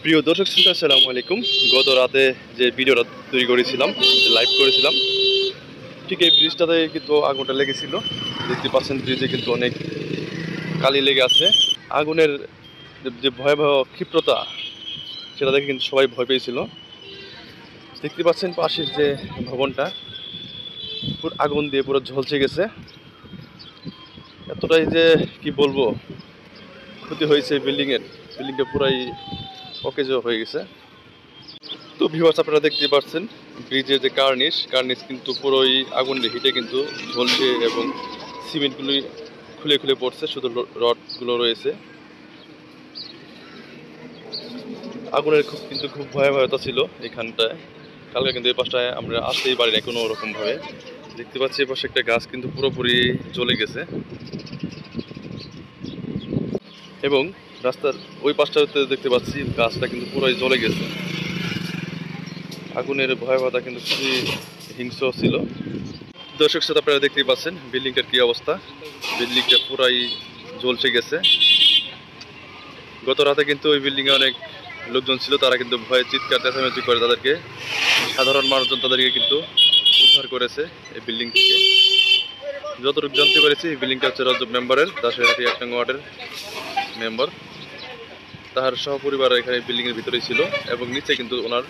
প্রিয় দর্শক শ্রোতা, আসসালামু আলাইকুম। গত রাতে যে ভিডিওটা তৈরি করেছিলাম, লাইভ করেছিলাম, ঠিক এই ব্রিজটাতে কিন্তু আগুনটা লেগেছিল। দেখতে পাচ্ছেন ব্রিজে কিন্তু অনেক কালি লেগে আছে। আগুনের যে ভয়াবহ ক্ষিপ্রতা, সেটা দেখে কিন্তু সবাই ভয় পেয়েছিল। দেখতে পাচ্ছেন পাশের যে ভবনটা পুরো আগুন দিয়ে পুরো ঝলসে গেছে। এতটাই যে কি বলবো, ক্ষতি হয়েছে বিল্ডিংটা পুরাই অকেজ হয়ে গেছে। তো ভিউয়ার্স, আপনারা দেখতে পাচ্ছেন ব্রিজের যে কার্নিশ কিন্তু পুরোই আগুনের হিটে কিন্তু ঝলসে এবং সিমেন্টগুলি খুলে খুলে পড়ছে, শুধু রডগুলো রয়েছে। আগুনের খুব ভয়াবহতা ছিল এখানটায়। কালকে কিন্তু এই পাশটায় আমরা আসতেই পারি না কোনো রকমভাবে। দেখতে পাচ্ছি এই পাশে একটা গাছ কিন্তু পুরোপুরি জ্বলে গেছে, এবং রাস্তার ওই পাশটাতে দেখতে পাচ্ছি গাছটা কিন্তু পুরোই জ্বলে গেছে। আগুনের ভয়াবহতা কিন্তু খুবই হিংস্র ছিল। দর্শক শ্রোতা, আপনারা দেখতেই পাচ্ছেন বিল্ডিংটার কি অবস্থা। বিল্ডিংটা পুরাই ঝলসে গেছে। গত রাতে কিন্তু ওই বিল্ডিংয়ে অনেক লোকজন ছিল, তারা কিন্তু ভয়ে চিৎকার চেঁচামেচি করে তাদেরকে, সাধারণ মানুষজন তাদেরকে কিন্তু উদ্ধার করেছে এই বিল্ডিং থেকে। যতটুকু জানতে পেরেছি, এই বিল্ডিংটা হচ্ছে রজব মেম্বারের, দাসেরহাটি 1 নং ওয়ার্ডের মেম্বার। তার সহপরিবার এখানে বিল্ডিংয়ের ভিতরেই ছিল, এবং নিচে কিন্তু ওনার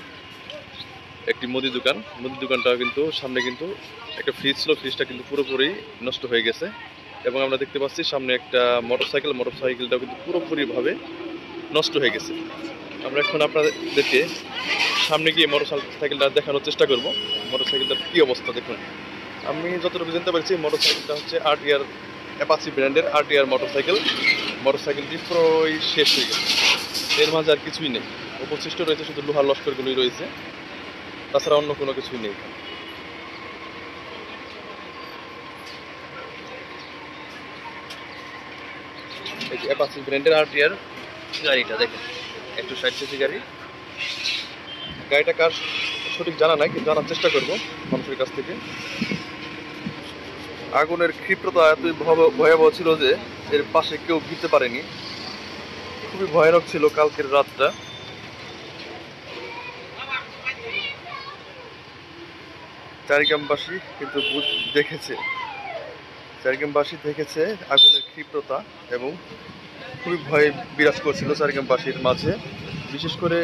একটি মুদি দোকানটা কিন্তু সামনে কিন্তু একটা ফ্রিজ ছিল, ফ্রিজটা কিন্তু পুরোপুরি নষ্ট হয়ে গেছে। এবং আমরা দেখতে পাচ্ছি সামনে একটা মোটরসাইকেলটাও কিন্তু পুরোপুরিভাবে নষ্ট হয়ে গেছে। আমরা এখন আপনাদেরকে সামনে গিয়ে মোটরসাইকেলটা দেখানোর চেষ্টা করব। মোটরসাইকেলটার কী অবস্থা দেখুন। আমি যতটুকু জানতে পারছি, মোটরসাইকেলটা হচ্ছে RTR অ্যাপাচি ব্র্যান্ডের RTR মোটরসাইকেলটি পুরোই শেষ হয়ে গেছে। এর মাঝে আর কিছুই নেই, অবশিষ্ট রয়েছে শুধু লোহার লস্করগুলোই রয়েছে, তাছাড়া অন্য কোনো কিছুই নেই। এই যে অ্যাপাচি ব্র্যান্ডের RTR গাড়িটা দেখেন, 160 সিসি গাড়িটা কার সঠিক জানা নাই, কিন্তু জানার চেষ্টা করব মানুষের কাছ থেকে। আগুনের ক্ষিপ্রতা এতই ভয়াবহ ছিল যে এর পাশে কেউ ভিড়তে পারেনি। খুবই ভয়ানক ছিল কালকের রাতটা। চারিগ্রামবাসী কিন্তু দেখেছে আগুনের ক্ষিপ্রতা, এবং খুবই ভয় বিরাজ করছিল চারিগ্রামবাসীর মাঝে। বিশেষ করে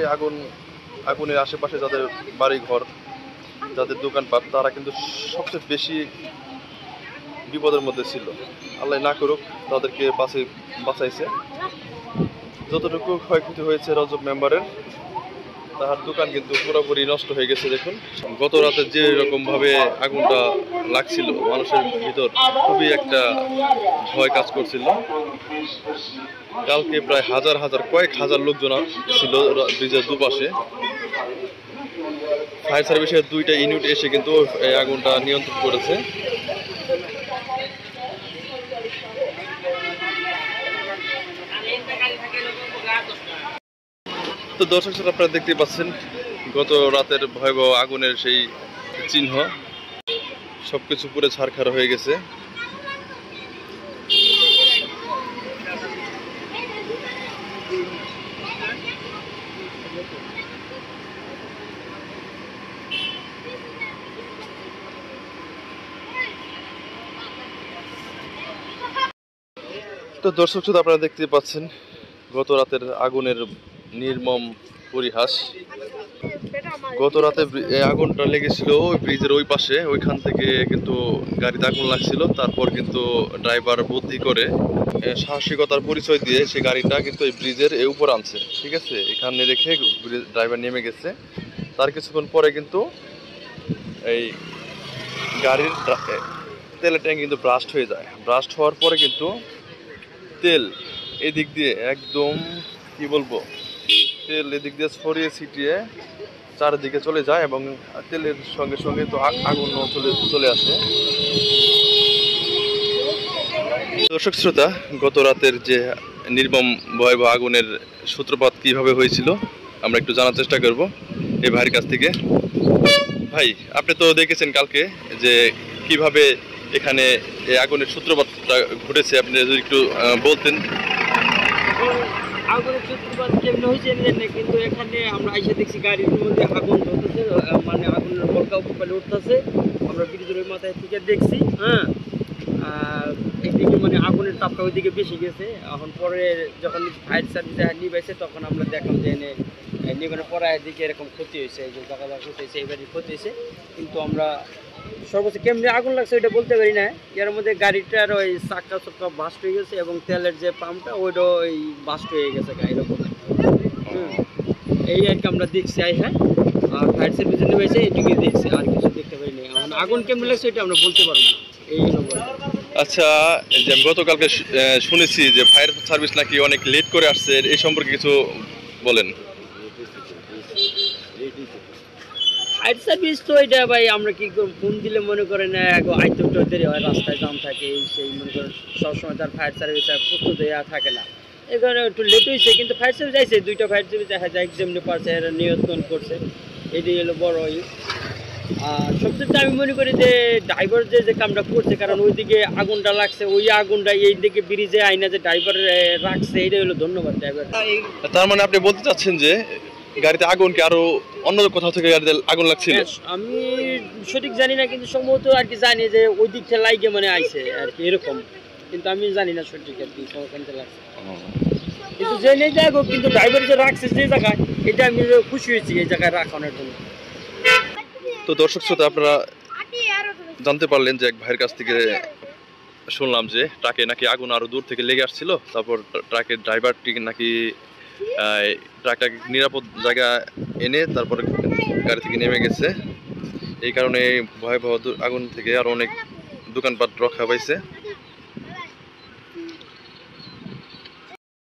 আগুনের আশেপাশে যাদের বাড়িঘর, যাদের দোকানপাট, তারা কিন্তু সবচেয়ে বেশি বিপদের মধ্যে ছিল। আল্লাহ না করুক, তাদেরকে বাঁচাইছে। যতটুকু ক্ষয়ক্ষতি হয়েছে রজব মেম্বারের, তার দোকান কিন্তু পুরোপুরি নষ্ট হয়ে গেছে। দেখুন, গত রাতে যে রকম ভাবে আগুনটা লাগছিল মানুষের ভিতর, খুবই একটা ভয় কাজ করছিল। কালকে প্রায় কয়েক হাজার লোকজন ছিল ব্রিজের দুপাশে। ফায়ার সার্ভিসের 2টা ইউনিট এসে কিন্তু এই আগুনটা নিয়ন্ত্রণ করেছে। তো দর্শক শ্রোতা, আপনারা দেখতে পাচ্ছেন গত রাতের ভয়াবহ আগুনের সেই চিহ্ন, সবকিছু পুরো ছারখার হয়ে গেছে। তো দর্শক শ্রোতা, আপনারা দেখতে পাচ্ছেন গত রাতের আগুনের নির্মম পরিহাস। গত রাতে আগুনটা লেগেছিল ওই ব্রিজের ওই পাশে, ওইখান থেকে কিন্তু গাড়িতে আগুন লাগছিল। তারপর কিন্তু ড্রাইভার বুদ্ধি করে, সাহসিকতার পরিচয় দিয়ে সে গাড়িটা কিন্তু এই ব্রিজের উপর আনছে। ঠিক আছে, এখানে রেখে ড্রাইভার নেমে গেছে। তার কিছুক্ষণ পরে কিন্তু এই গাড়ির তেলের ট্যাঙ্ক কিন্তু ব্রাস্ট হয়ে যায়। ব্রাস্ট হওয়ার পরে কিন্তু তেল এদিক দিয়ে একদম কি বলবো, তেল এদিক দিয়ে ছড়িয়ে ছিটিয়ে চারিদিকে চলে যায়, এবং তেলের সঙ্গে সঙ্গে তো আগুন চলে আসে। দর্শক শ্রোতা, গত রাতের যে নির্মম ভয়াবহ আগুনের সূত্রপাত কিভাবে হয়েছিল আমরা একটু জানার চেষ্টা করব এই ভাইয়ের কাছ থেকে। ভাই, আপনি তো দেখেছেন কালকে যে কিভাবে এখানে এই আগুনের সূত্রপাতটা ঘটেছে, আপনি যদি একটু বলতেন। আগুনের সূত্রপাত কেমন হয়েছে জানি না, কিন্তু এখানে আমরা আইসা দেখছি গাড়ির মধ্যে আগুন জ্বলতেছে, মানে আগুনের বলকা উপরে উঠতেছে। আমরা ব্রিজের ওই মাথায় থেকে দেখছি, হ্যাঁ। আর এইদিকে মানে আগুনের তাপটা ওইদিকে বেশি গেছে। এখন পরে যখন ফায়ার সার্ভিস নিবেছে তখন আমরা দেখলাম যে এনে নিবানোর পরে এদিকে এরকম ক্ষতি হয়েছে, এই যে জায়গা ক্ষতি হয়েছে, এইবারই ক্ষতি হয়েছে। কিন্তু আমরা সর্বোচ্চ কেমনি আগুন লাগছে ওইটা বলতে পারি না। এর মধ্যে গাড়িটার ওই চাক্কা চক্কা বাস্ট হয়ে গেছে এবং তেলের যে পাম্পটা ওইটাও ওই বাস্ট হয়ে গেছে এরকম। এই আর কি আমরা দেখছি। হ্যাঁ, আর ফায়ার সার্ভিস নেমেছে এইটুকুই দেখছি, আর কিছু দেখতে পারিনি। এখন আগুন কেমন লাগছে এটা আমরা বলতে পারবো না এই নম্বর। আচ্ছা, যে আমি গতকালকে শুনেছি যে ফায়ার সার্ভিস নাকি অনেক লেট করে আসছে, এই সম্পর্কে কিছু বলেন। ফায়ার সার্ভিস তো এটা ভাই আমরা কি ফোন দিলে মনে করেন আইতে দেরি হয়, রাস্তায় জাম থাকে, সেই মনে করেন সবসময় তার ফায়ার সার্ভিস প্রস্তুত হয়ে থাকে না, এই কারণে একটু লেট হয়েছে। কিন্তু ফায়ার সার্ভিস আইছে, 2টা ফায়ার সার্ভিস দেখা যায় যেমনি পারছে এরা নিয়ন্ত্রণ করছে, এটাই হলো বড়। আর সবচেয়ে আমি মনে করি যে ড্রাইভার যে কামটা করছে, কারণ ওইদিকে আগুনটা লাগছে, ওই আগুনটা এই দিকে ব্রিজে আইনা যে ড্রাইভার রাখছে, এটাই হলো ধন্যবাদ ড্রাইভার। তার মানে আপনি বলতে চাচ্ছেন যে গাড়িতে আগুন কি আরো অন্য কোথাও থেকে গাড়িতে আগুন লাগছিল? আমি সঠিক জানি না, কিন্তু সম্ভবত আর কি জানি যে ওই দিক থেকে লাইগে মানে আইছে আর কি এরকম, কিন্তু আমি জানি না সঠিক আর কি কোন থেকে লাগছে। কিন্তু যে নেই যাই হোক, কিন্তু ড্রাইভার যে রাখছে যে জায়গায়, এটা আমি খুশি হয়েছি এই জায়গায় রাখানোর জন্য। তো দর্শক শ্রোতা, আপনারা জানতে পারলেন যে এক ভাইয়ের কাছ থেকে শুনলাম যে ট্রাকে নাকি আগুন আরো দূর থেকে লেগে আসছিল, তারপর ট্রাকের ড্রাইভারটি নাকি ট্রাকটাকে নিরাপদ জায়গা এনে তারপরে গাড়ি থেকে নেমে গেছে। এই কারণে ভয়াবহ আগুন থেকে আরো অনেক দোকানপাট রক্ষা পাইছে।